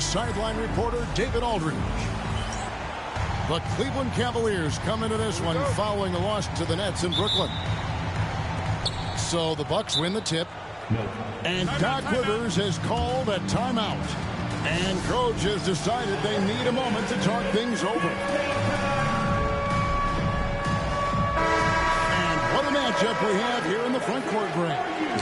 Sideline reporter David Aldridge. The Cleveland Cavaliers come into this one following a loss to the Nets in Brooklyn. So the Bucks win the tip. And Doc Rivers has called a timeout. And Coach has decided they need a moment to talk things over. And what a matchup we have here in the front court, Greg.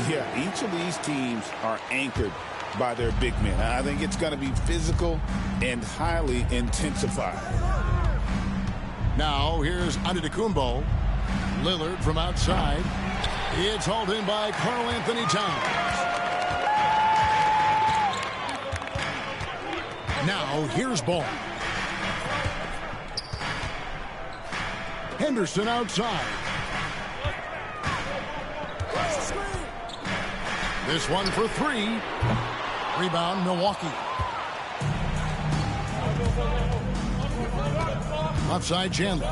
Yeah, each of these teams are anchored by their big men. I think it's going to be physical and highly intensified. Now here's Antetokounmpo. Lillard from outside. It's hauled in by Karl-Anthony Towns. Now here's Ball. Henderson outside. This one for three. Rebound, Milwaukee. Outside Chandler.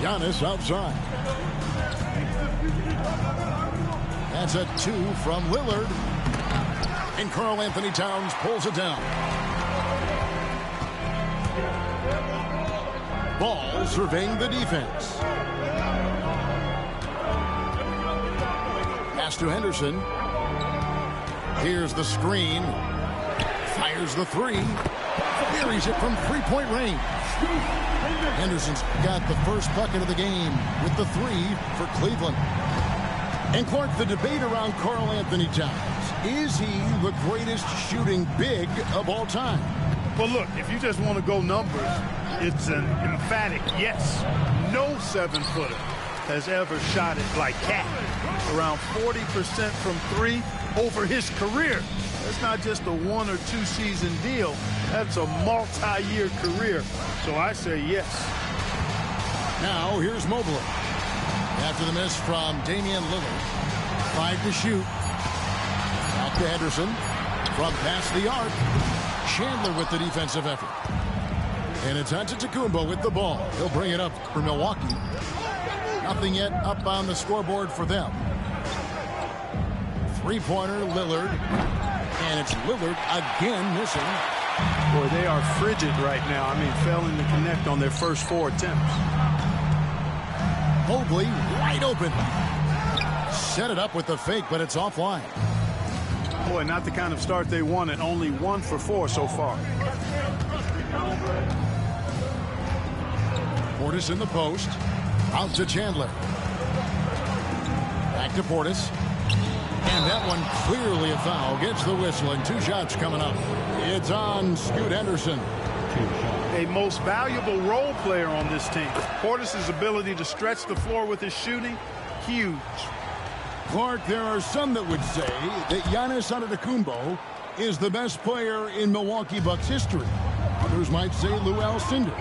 Giannis outside. That's a two from Lillard. And Karl-Anthony Towns pulls it down. Ball surveying the defense. Pass to Henderson. Here's the screen. Fires the three. Buries it from three-point range. Henderson's got the first bucket of the game with the three for Cleveland. And Clark, the debate around Karl-Anthony Towns. Is he the greatest shooting big of all time? Well, look, if you just want to go numbers, it's an emphatic yes. No 7-footer has ever shot it like Cat. Around 40% from three over his career. That's not just a 1 or 2 season deal. That's a multi-year career. So I say yes. Now here's Mobley. After the miss from Damian Lillard. 5 to shoot. Back to Henderson. From past the arc. Chandler with the defensive effort. And it's Antetokounmpo with the ball. He'll bring it up for Milwaukee. Nothing yet up on the scoreboard for them. Three-pointer, Lillard. And it's Lillard again missing. Boy, they are frigid right now. I mean, failing to connect on their first 4 attempts. Mobley wide open. Set it up with the fake, but it's offline. Boy, not the kind of start they wanted. Only 1 for 4 so far. Portis in the post. Out to Chandler. Back to Portis. And that one clearly a foul. Gets the whistle and 2 shots coming up. It's on Scoot Henderson. A most valuable role player on this team. Portis' ability to stretch the floor with his shooting, huge. Clark, there are some that would say that Giannis Antetokounmpo is the best player in Milwaukee Bucks history. Others might say Lou Alcindor.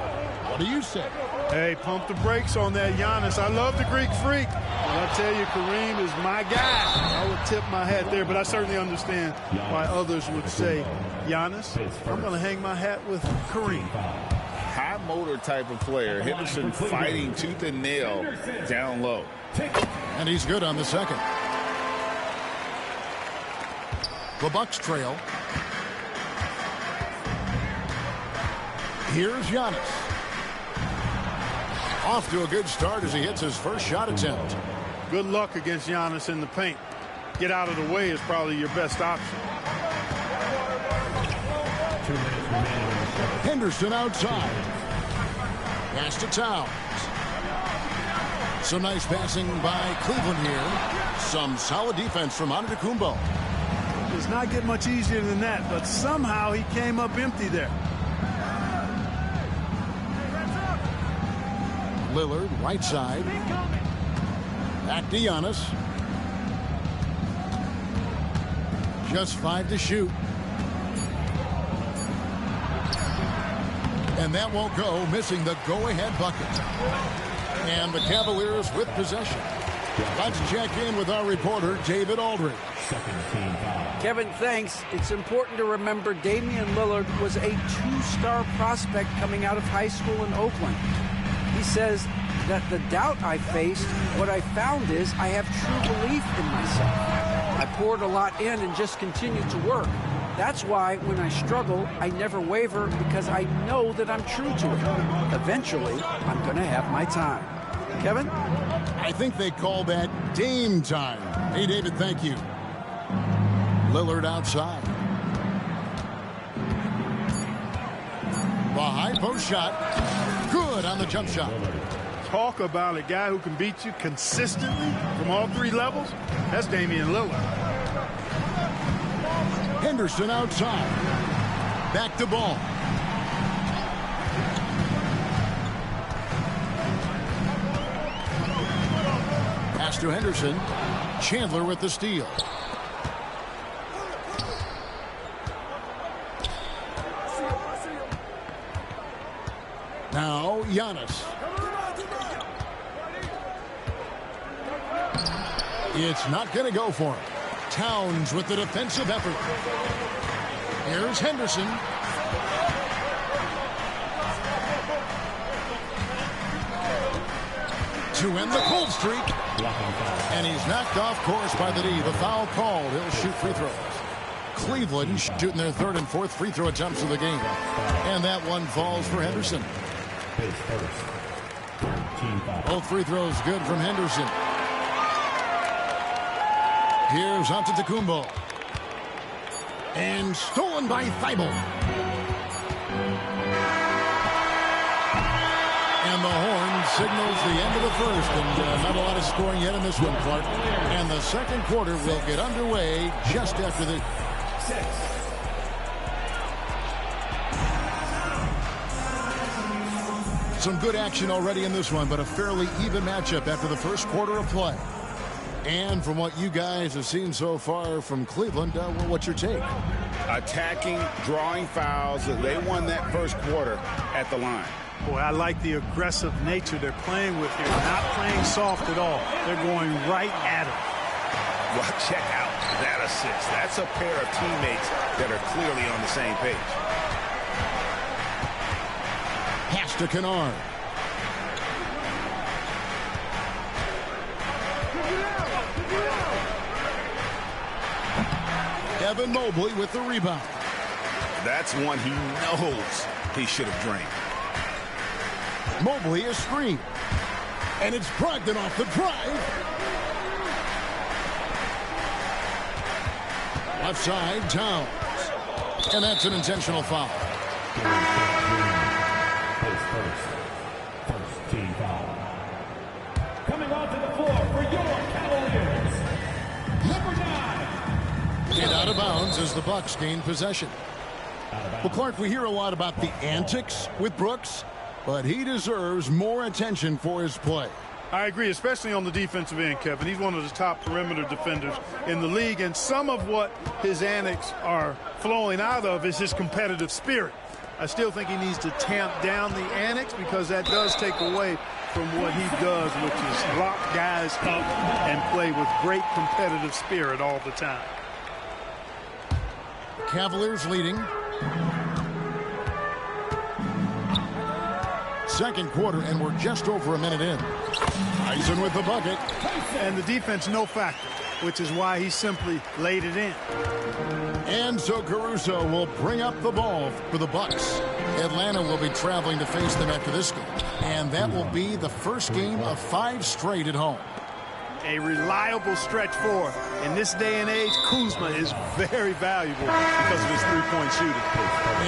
What do you say? Hey, pump the brakes on that Giannis. I love the Greek Freak. And I tell you, Kareem is my guy. I would tip my hat there, but I certainly understand why others would say Giannis. I'm going to hang my hat with Kareem. High motor type of player. Henderson fighting tooth and nail down low. And he's good on the second. The Bucks trail. Here's Giannis. Off to a good start as he hits his first shot attempt. Good luck against Giannis in the paint. Get out of the way is probably your best option. Henderson outside. Pass to Towns. Some nice passing by Cleveland here. Some solid defense from Antetokounmpo. Does not get much easier than that, but somehow he came up empty there. Lillard, right side. Back to Giannis. Just 5 to shoot. And that won't go, missing the go-ahead bucket. And the Cavaliers with possession. Let's check in with our reporter, David Aldridge. Kevin, thanks. It's important to remember Damian Lillard was a 2-star prospect coming out of high school in Oakland. He says that the doubt I faced, what I found is I have true belief in myself. I poured a lot in and just continued to work. That's why when I struggle, I never waver, because I know that I'm true to it. Eventually, I'm going to have my time. Kevin? I think they call that Dame time. Hey, David, thank you. Lillard outside. The high post shot. Good on the jump shot. Talk about a guy who can beat you consistently from all three levels. That's Damian Lillard. Henderson outside. Back to ball. Pass to Henderson. Chandler with the steal. Now Giannis. It's not going to go for him. Towns with the defensive effort. Here's Henderson. To end the cold streak. And he's knocked off course by the D. The foul called. He'll shoot free throws. Cleveland shooting their third and fourth free throw attempts of the game. And that one falls for Henderson. Both free throws good from Henderson. Here's Antetokounmpo. And stolen by Thibault. And the horn signals the end of the first. And not a lot of scoring yet in this one, Clark. And the second quarter will get underway just after the... Some good action already in this one, but a fairly even matchup after the first quarter of play. And from what you guys have seen so far from Cleveland, what's your take? Attacking, drawing fouls. They won that first quarter at the line. Boy, I like the aggressive nature they're playing with here. Not playing soft at all. They're going right at it. Well, check out that assist. That's a pair of teammates that are clearly on the same page. Pass to Kennard. Evan Mobley with the rebound. That's one he knows he should have drained. Mobley is screened. And it's Brogdon off the drive. Left side, Towns. And that's an intentional foul. First team foul. Coming onto the floor for your Cavaliers, number 9. And out of bounds as the Bucks gain possession. Well, Clark, we hear a lot about the antics with Brooks, but he deserves more attention for his play. I agree, especially on the defensive end, Kevin. He's one of the top perimeter defenders in the league, and some of what his antics are flowing out of is his competitive spirit. I still think he needs to tamp down the antics, because that does take away from what he does, which is lock guys up and play with great competitive spirit all the time. Cavaliers leading. Second quarter, and we're just over a minute in. Eisen with the bucket. And the defense no factor, which is why he simply laid it in. And so Caruso will bring up the ball for the Bucks. Atlanta will be traveling to face them after this game. And that will be the first game of 5 straight at home. A reliable stretch forward. In this day and age, Kuzma is very valuable because of his three-point shooting.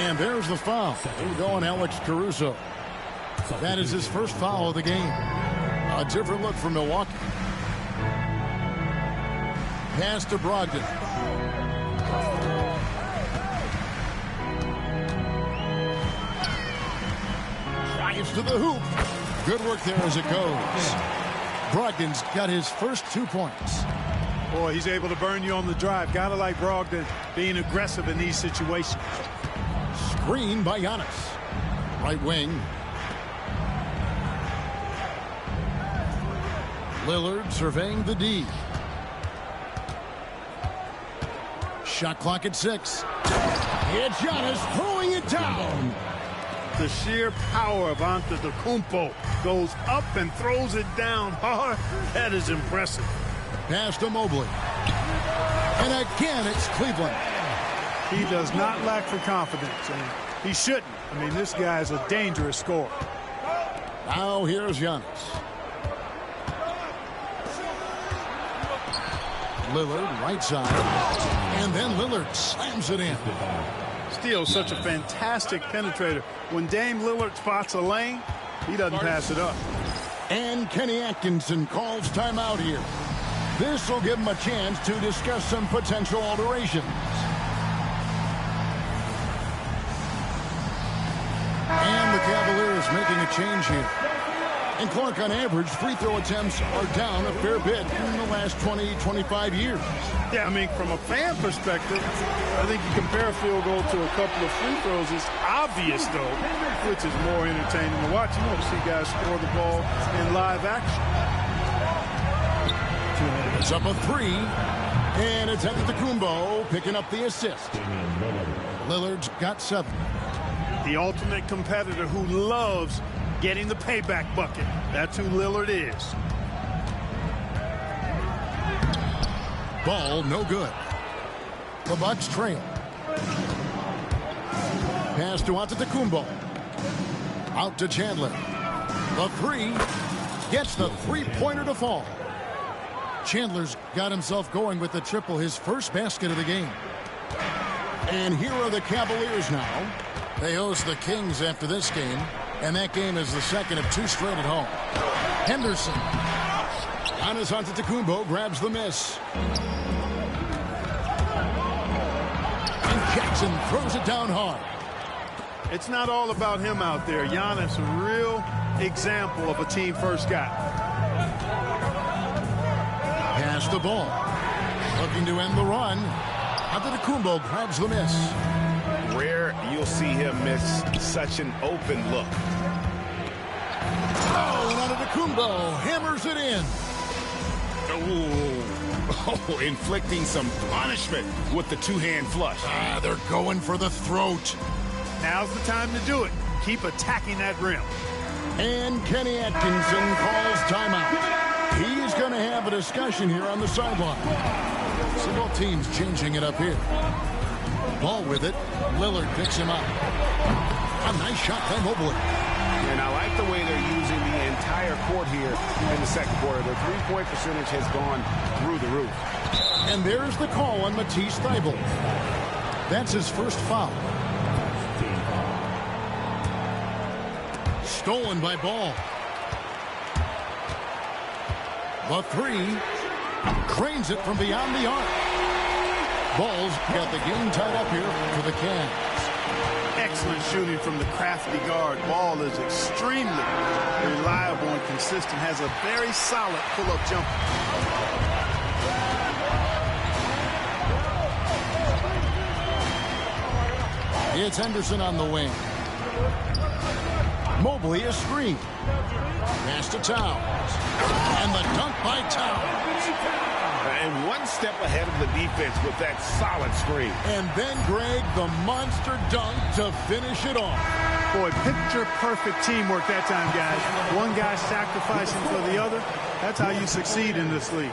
And there's the foul. Going Alex Caruso. That is his first foul of the game. A different look for Milwaukee. Pass to Brogdon. Drives to the hoop. Good work there as it goes. Brogdon's got his first 2 points. Boy, he's able to burn you on the drive. Gotta like Brogdon being aggressive in these situations. Screen by Giannis. Right wing. Lillard surveying the D. Shot clock at 6. It's Giannis throwing it down. the sheer power of Antetokounmpo. Goes up and throws it down hard. That is impressive. Pass to Mobley. And again, it's Cleveland. He does not lack for confidence, and he shouldn't. I mean, this guy is a dangerous scorer. Now here's Giannis. Lillard, right side. And then Lillard slams it in. Steele's such a fantastic penetrator. When Dame Lillard spots a lane, he doesn't pass it up. And Kenny Atkinson calls timeout here. This will give him a chance to discuss some potential alterations. And the Cavaliers making a change here. And Clark, on average, free throw attempts are down a fair bit in the last 20, 25 years. Yeah, I mean, from a fan perspective, I think you compare a field goal to a couple of free throws. It's obvious, though, which is more entertaining to watch. You want to see guys score the ball in live action. It's up a three, and it's Antetokounmpo picking up the assist. Lillard's got 7. The ultimate competitor who loves getting the payback bucket. That's who Lillard is. Ball no good. The Bucks trail. Pass to Antetokounmpo. Out to Chandler. The 3 gets the three-pointer to fall. Chandler's got himself going with the triple, his first basket of the game. And here are the Cavaliers now. They host the Kings after this game, and that game is the second of 2 straight at home. Henderson. Giannis Antetokounmpo grabs the miss. And Jackson throws it down hard. It's not all about him out there. Giannis, a real example of a team-first guy. Pass the ball. Looking to end the run. Antetokounmpo grabs the miss. Rare you'll see him miss such an open look. Oh, and Antetokounmpo hammers it in. Oh, inflicting some punishment with the two-hand flush. They're going for the throat. Now's the time to do it. Keep attacking that rim. And Kenny Atkinson calls timeout. He's going to have a discussion here on the sideline. So both teams changing it up here. Ball with it. Lillard picks him up. A nice shot by Mobley. And I like the way they're using the entire court here in the second quarter. Their three-point percentage has gone through the roof. And there's the call on Matisse Thybulle. That's his first foul. Stolen by Ball. The 3 cranes it from beyond the arc. Ball's got the game tied up here for the Cavs. Excellent shooting from the crafty guard. Ball is extremely reliable and consistent. Has a very solid pull-up jumper. It's Henderson on the wing. Mobley a screen. Pass to Towns. And the dunk by Towns. And one step ahead of the defense with that solid screen. And then, Greg, the monster dunk to finish it off. Boy, picture-perfect teamwork that time, guys. One guy sacrificing for the other. That's how you succeed in this league.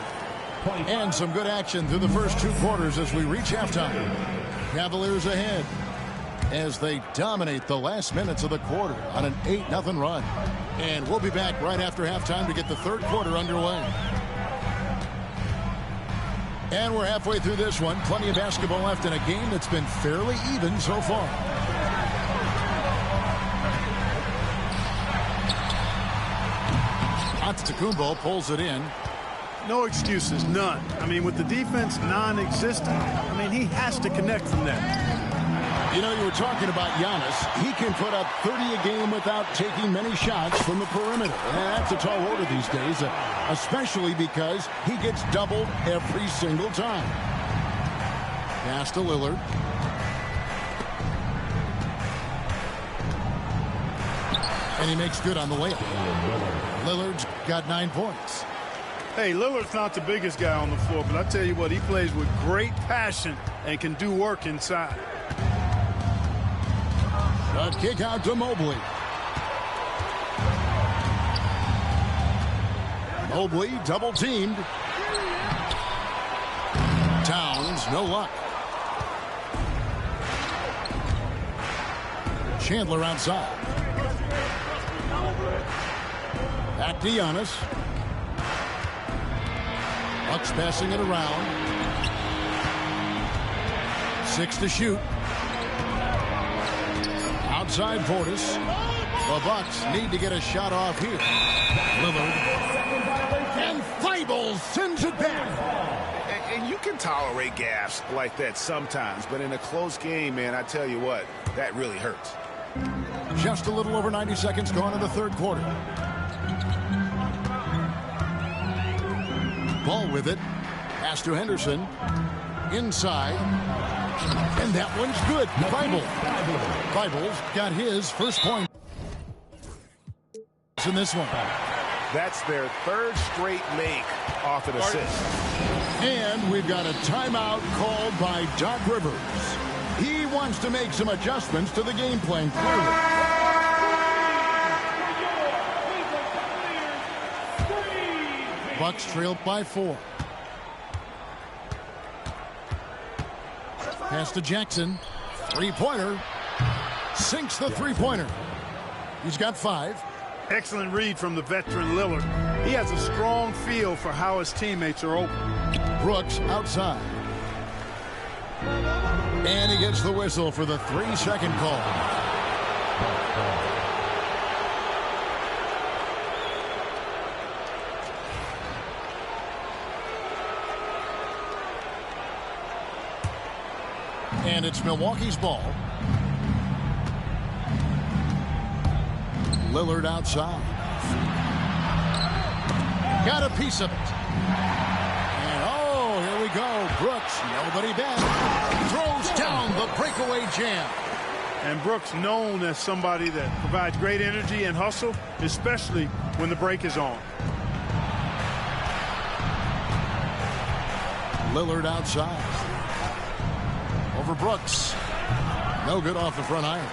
And some good action through the first 2 quarters as we reach halftime. Cavaliers ahead as they dominate the last minutes of the quarter on an 8-0 run. And we'll be back right after halftime to get the third quarter underway. And we're halfway through this one. Plenty of basketball left in a game that's been fairly even so far. Antetokounmpo pulls it in. No excuses, none. I mean, with the defense non-existent, I mean, he has to connect from there. You know, you were talking about Giannis. He can put up 30 a game without taking many shots from the perimeter. And that's a tall order these days, especially because he gets doubled every single time. Pass to Lillard. And he makes good on the layup. Lillard's got 9 points. Hey, Lillard's not the biggest guy on the floor, but I tell you what, he plays with great passion and can do work inside. A kick out to Mobley. Mobley double teamed. Towns, no luck. Chandler outside. Back to Giannis. Bucks passing it around. 6 to shoot. Outside Portis. The Bucks need to get a shot off here. Lillard. And Thibault sends it back. And you can tolerate gaffes like that sometimes, but in a close game, man, I tell you what, that really hurts. Just a little over 90 seconds gone in the third quarter. Ball with it. Pass to Henderson. Inside. And that one's good. Thibault's got his first point in this one. That's their third straight make off an assist. And we've got a timeout called by Doc Rivers. He wants to make some adjustments to the game plan, clearly. Bucks trail by 4. Pass to Jackson. Three-pointer. Sinks the three-pointer. He's got 5. Excellent read from the veteran Lillard. He has a strong feel for how his teammates are open. Brooks outside. And he gets the whistle for the 3-second call. And it's Milwaukee's ball. Lillard outside. Got a piece of it. And oh, here we go. Brooks, nobody back. Throws down the breakaway jam. And Brooks known as somebody that provides great energy and hustle, especially when the break is on. Lillard outside. Over Brooks. No good off the front iron.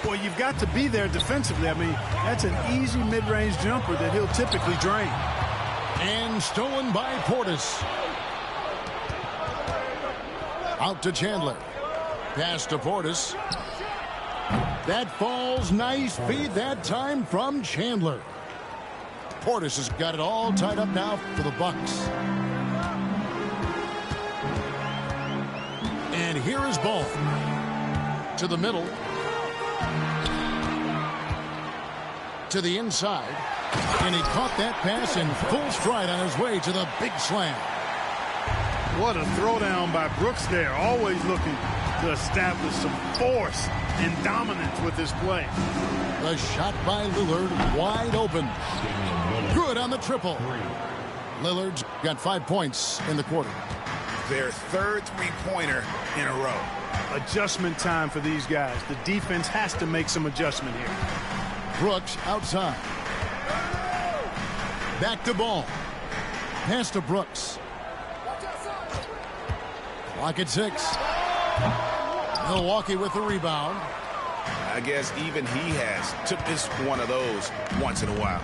Well, you've got to be there defensively. I mean, that's an easy mid-range jumper that he'll typically drain. And stolen by Portis. Out to Chandler. Pass to Portis. That falls. Nice feed that time from Chandler. Portis has got it all tied up now for the Bucks. And here is Ball. To the middle. To the inside. And he caught that pass in full stride on his way to the big slam. What a throwdown by Brooks there. Always looking to establish some force and dominance with his play. The shot by Lillard wide open. Good on the triple. Lillard's got 5 points in the quarter. Their third three-pointer in a row. Adjustment time for these guys. The defense has to make some adjustment here. Brooks outside. Back to Ball. Pass to Brooks. Clock at 6. Milwaukee with the rebound. I guess even he has took this one of those once in a while.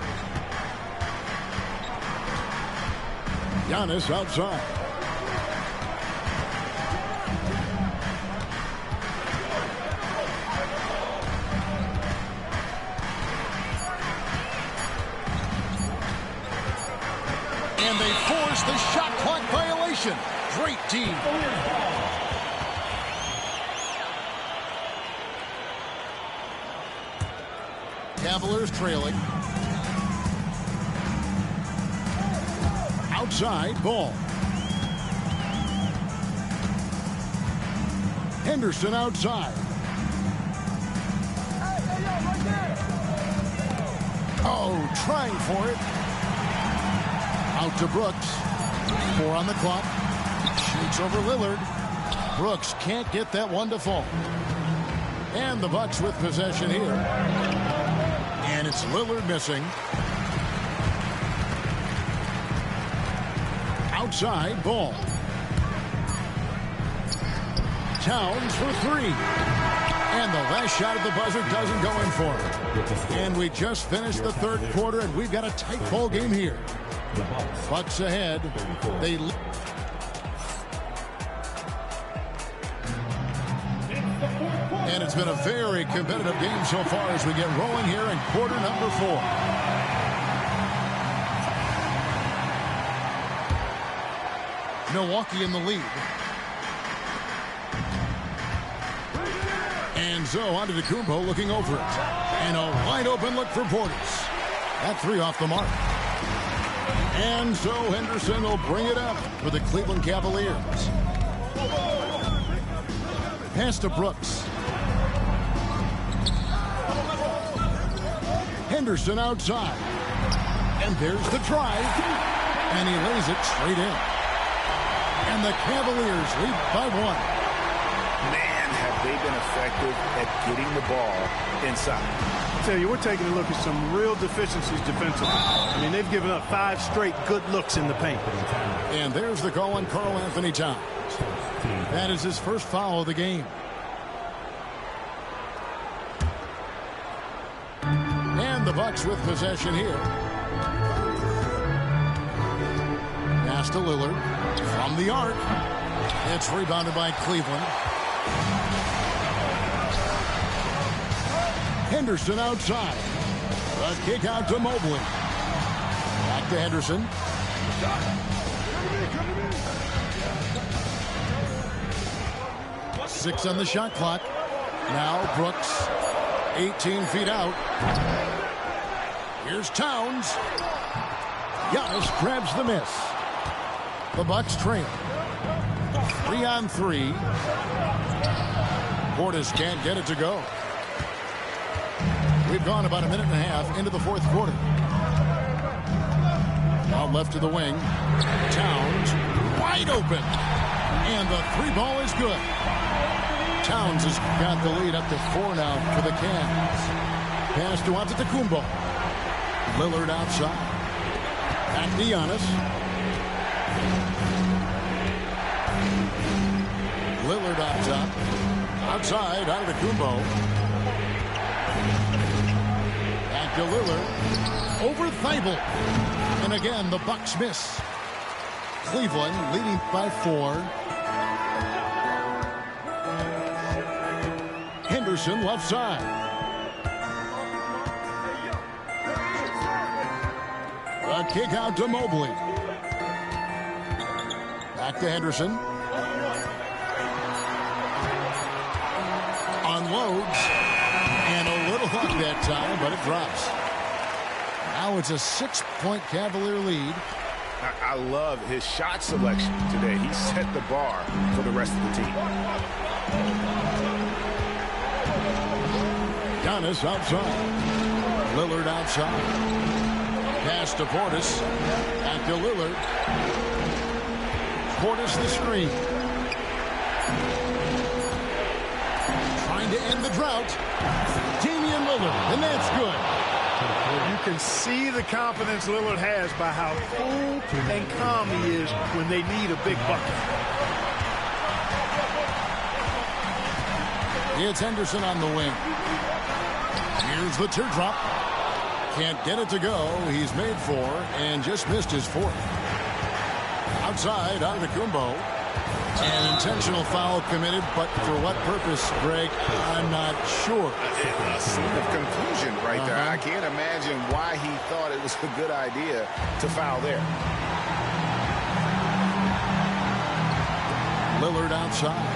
Giannis outside. And they force the shot clock violation. Great team. Cavaliers trailing. Outside, Ball. Henderson outside. Oh, trying for it. Out to Brooks. 4 on the clock. Shoots over Lillard. Brooks can't get that one to fall. And the Bucks with possession here. And it's Lillard missing. Outside, Ball. Towns for 3. And the last shot at the buzzer doesn't go in for him. And we just finished the third quarter, and we've got a tight ball game here. Bucks ahead. And it's been a very competitive game so far as we get rolling here in quarter number 4. Milwaukee in the lead. And so Antetokounmpo looking over it. And a wide open look for Portis. That three off the mark. And so Henderson will bring it up for the Cleveland Cavaliers. Pass to Brooks. Henderson outside. And there's the drive. And he lays it straight in. And the Cavaliers lead by 1. Man, have they been effective at getting the ball inside. I tell you, we're taking a look at some real deficiencies defensively. I mean, they've given up 5 straight good looks in the paint. And there's the call on Karl Anthony Towns. That is his first foul of the game. And the Bucks with possession here. Pass to Lillard from the arc. It's rebounded by Cleveland. Henderson outside. A kick out to Mobley. Back to Henderson. 6 on the shot clock. Now Brooks. 18 feet out. Here's Towns. Giannis grabs the miss. The Bucks trail. 3 on 3. Portis can't get it to go. We've gone about a minute and a half into the fourth quarter. Out left to the wing. Towns wide open. And the 3-ball is good. Towns has got the lead up to 4 now for the Cavs. Pass to Antetokounmpo. Lillard outside. Back to Giannis. Lillard on top. Outside, Antetokounmpo. Back to Lillard. Over Thibault. And again, the Bucks miss. Cleveland leading by 4. Henderson left side. A kick out to Mobley. Back to Henderson. Unloads. And a little luck that time, but it drops. Now it's a 6-point Cavalier lead. I love his shot selection today. He set the bar for the rest of the team. Giannis outside. Lillard outside. Pass to Portis. Back to Lillard. Portis the screen. Trying to end the drought. Damian Lillard, and that's good. You can see the confidence Lillard has by how cool and calm he is when they need a big bucket. It's Henderson on the wing. Here's the teardrop. Can't get it to go. He's made 4 and just missed his 4th. Outside, Antetokounmpo. An intentional foul committed, but for what purpose, Greg, I'm not sure. A scene of confusion right there. I can't imagine why he thought it was a good idea to foul there. Lillard outside.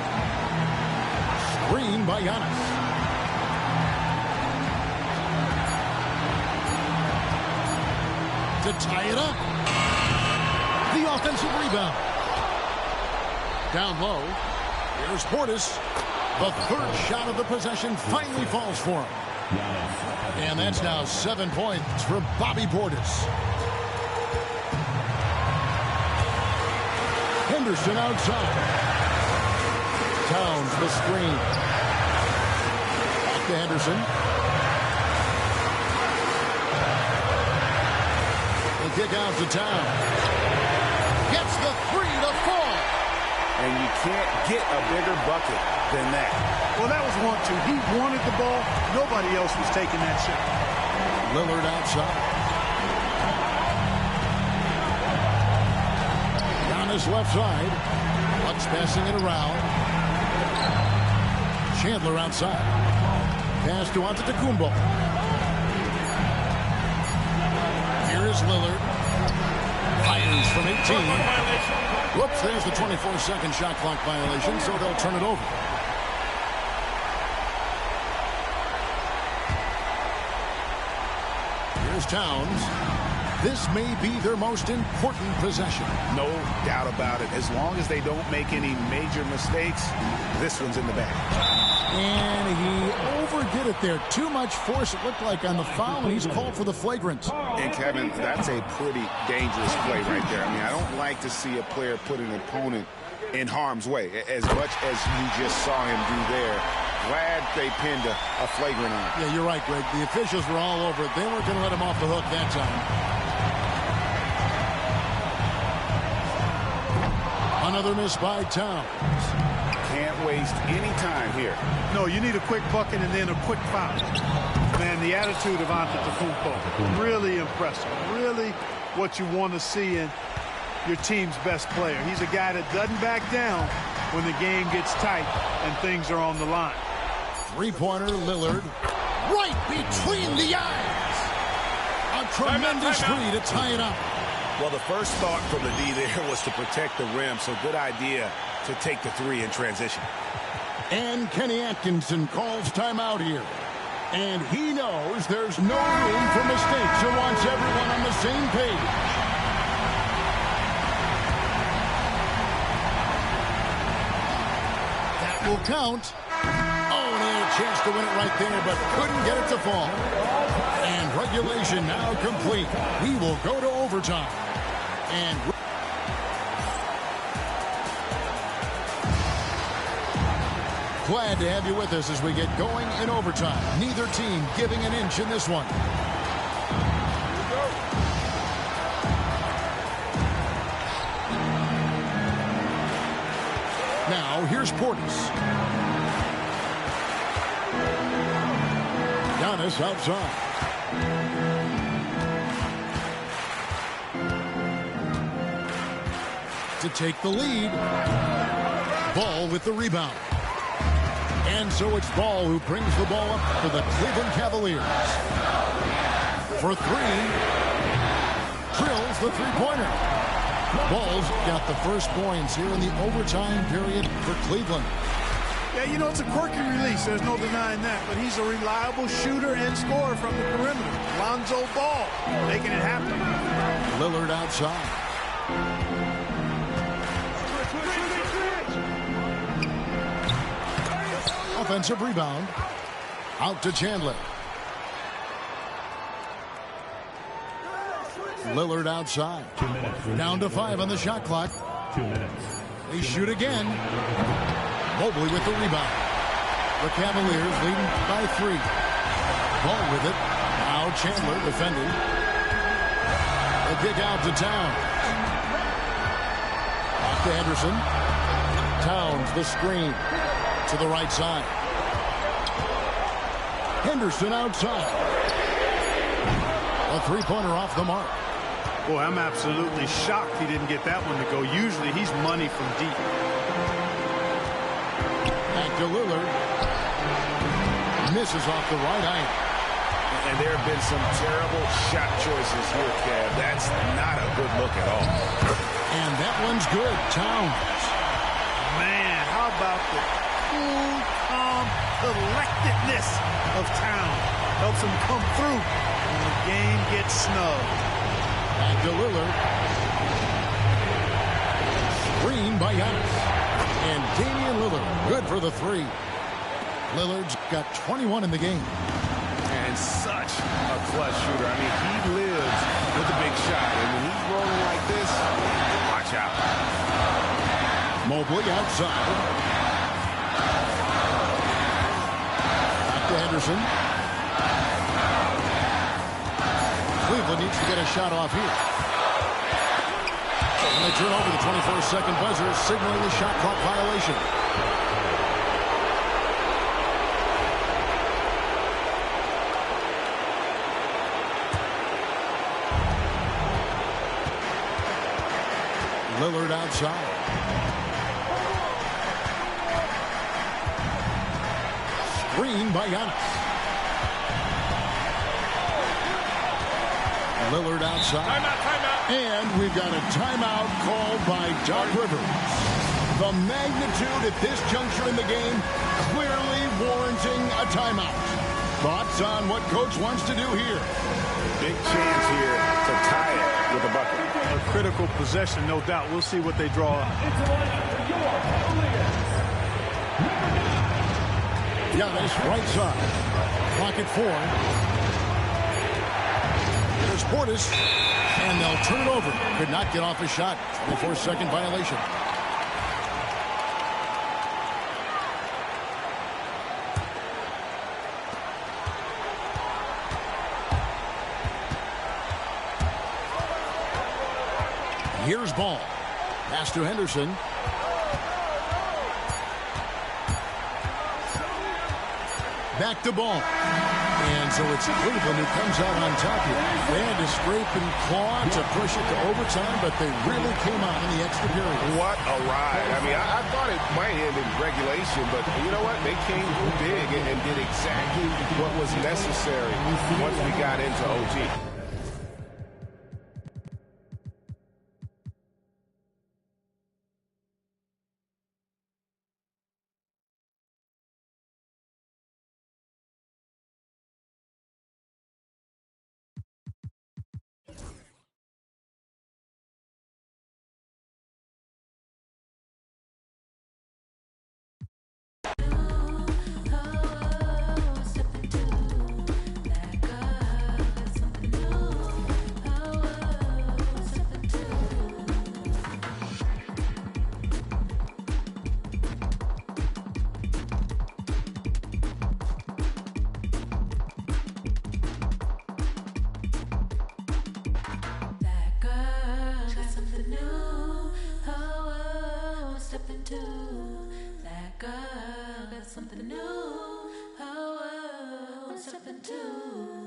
Screen by Giannis. To tie it up. The offensive rebound. Down low. Here's Portis. The third shot of the possession finally falls for him. And that's now 7 points for Bobby Portis. Henderson outside. Towns the screen. Back to Henderson. The kick out to Towns. Gets the 3 to fall. And you can't get a bigger bucket than that. Well, that was 1-2. He wanted the ball. Nobody else was taking that shot. Lillard outside. Giannis left side. Bucks passing it around. Chandler outside. Pass to Antetokounmpo. Here is Lillard. Fires from 18. Whoops, there's the 24-second shot clock violation, so they'll turn it over. Here's Towns. This may be their most important possession. No doubt about it. As long as they don't make any major mistakes, this one's in the bag. And he overdid it there. Too much force, it looked like, on the foul, and he's called for the flagrant. And, Kevin, that's a pretty dangerous play right there. I mean, I don't like to see a player put an opponent in harm's way, as much as you just saw him do there. Glad they pinned a flagrant on him. Yeah, you're right, Greg. The officials were all over it. They weren't going to let him off the hook that time. Another miss by Towns. Can't waste any time here. No, you need a quick bucket and then a quick foul. Man, the attitude of Antetokounmpo, really impressive. Really what you want to see in your team's best player. He's a guy that doesn't back down when the game gets tight and things are on the line. Three-pointer, Lillard. Right between the eyes. A tremendous three to tie it up. Well, the first thought from the D there was to protect the rim, so good idea to take the three in transition. And Kenny Atkinson calls timeout here. And he knows there's no room for mistakes. He wants everyone on the same page. That will count. Oh, and he had a chance to win it right there, but couldn't get it to fall. And regulation now complete. We will go to overtime. And glad to have you with us as we get going in overtime. Neither team giving an inch in this one. Now, here's Portis. Giannis outside. To take the lead. Ball with the rebound. And so it's Ball who brings the ball up for the Cleveland Cavaliers. For three. Drills the three-pointer. Ball's got the first points here in the overtime period for Cleveland. Yeah, you know, it's a quirky release. There's no denying that. But he's a reliable shooter and scorer from the perimeter. Lonzo Ball making it happen. Lillard outside. Offensive rebound. Out to Chandler. Lillard outside. 2 minutes. Down to 5 on the shot clock. 2 minutes. They shoot again. Mobley with the rebound. The Cavaliers leading by 3. Ball with it. Now Chandler defending. They kick out to Towns. Off to Henderson. Towns the screen. To the right side. Henderson outside. A three-pointer off the mark. Boy, I'm absolutely shocked he didn't get that one to go. Usually he's money from deep. Back to Lillard. Misses off the right eye. And there have been some terrible shot choices here, Kev. That's not a good look at all. And that one's good. Towns. Man, how about the cool, calm collectedness of Towns? Helps him come through when the game gets snug. Back to Lillard. Screen by Giannis. And Damian Lillard, good for the 3. Lillard's got 21 in the game. And such a clutch shooter. I mean, he lives with a big shot. And when he's rolling like this, watch out. Mobley outside. Back to Henderson. Cleveland needs to get a shot off here. And they turn over the 21st-second buzzer, signaling the shot clock violation. Lillard outside. Screen by Giannis. Lillard outside. Timeout. And we've got a timeout called by Doc Rivers. The magnitude at this juncture in the game clearly warranting a timeout. Thoughts on what Coach wants to do here? Big chance here to tie it with a bucket. A critical possession, no doubt. We'll see what they draw up. Giannis, right side. Clock at 4. There's Portis. And they'll turn it over. Could not get off a shot. 24-second violation. Here's Ball. Pass to Henderson. Back to Ball. And so it's Cleveland who comes out on top here. They had to scrape and claw to push it to overtime, but they really came out in the extra period. What a ride. I mean, I thought it might end in regulation, but you know what? They came through big and did exactly what was necessary once we got into OT. Something new, oh, something new.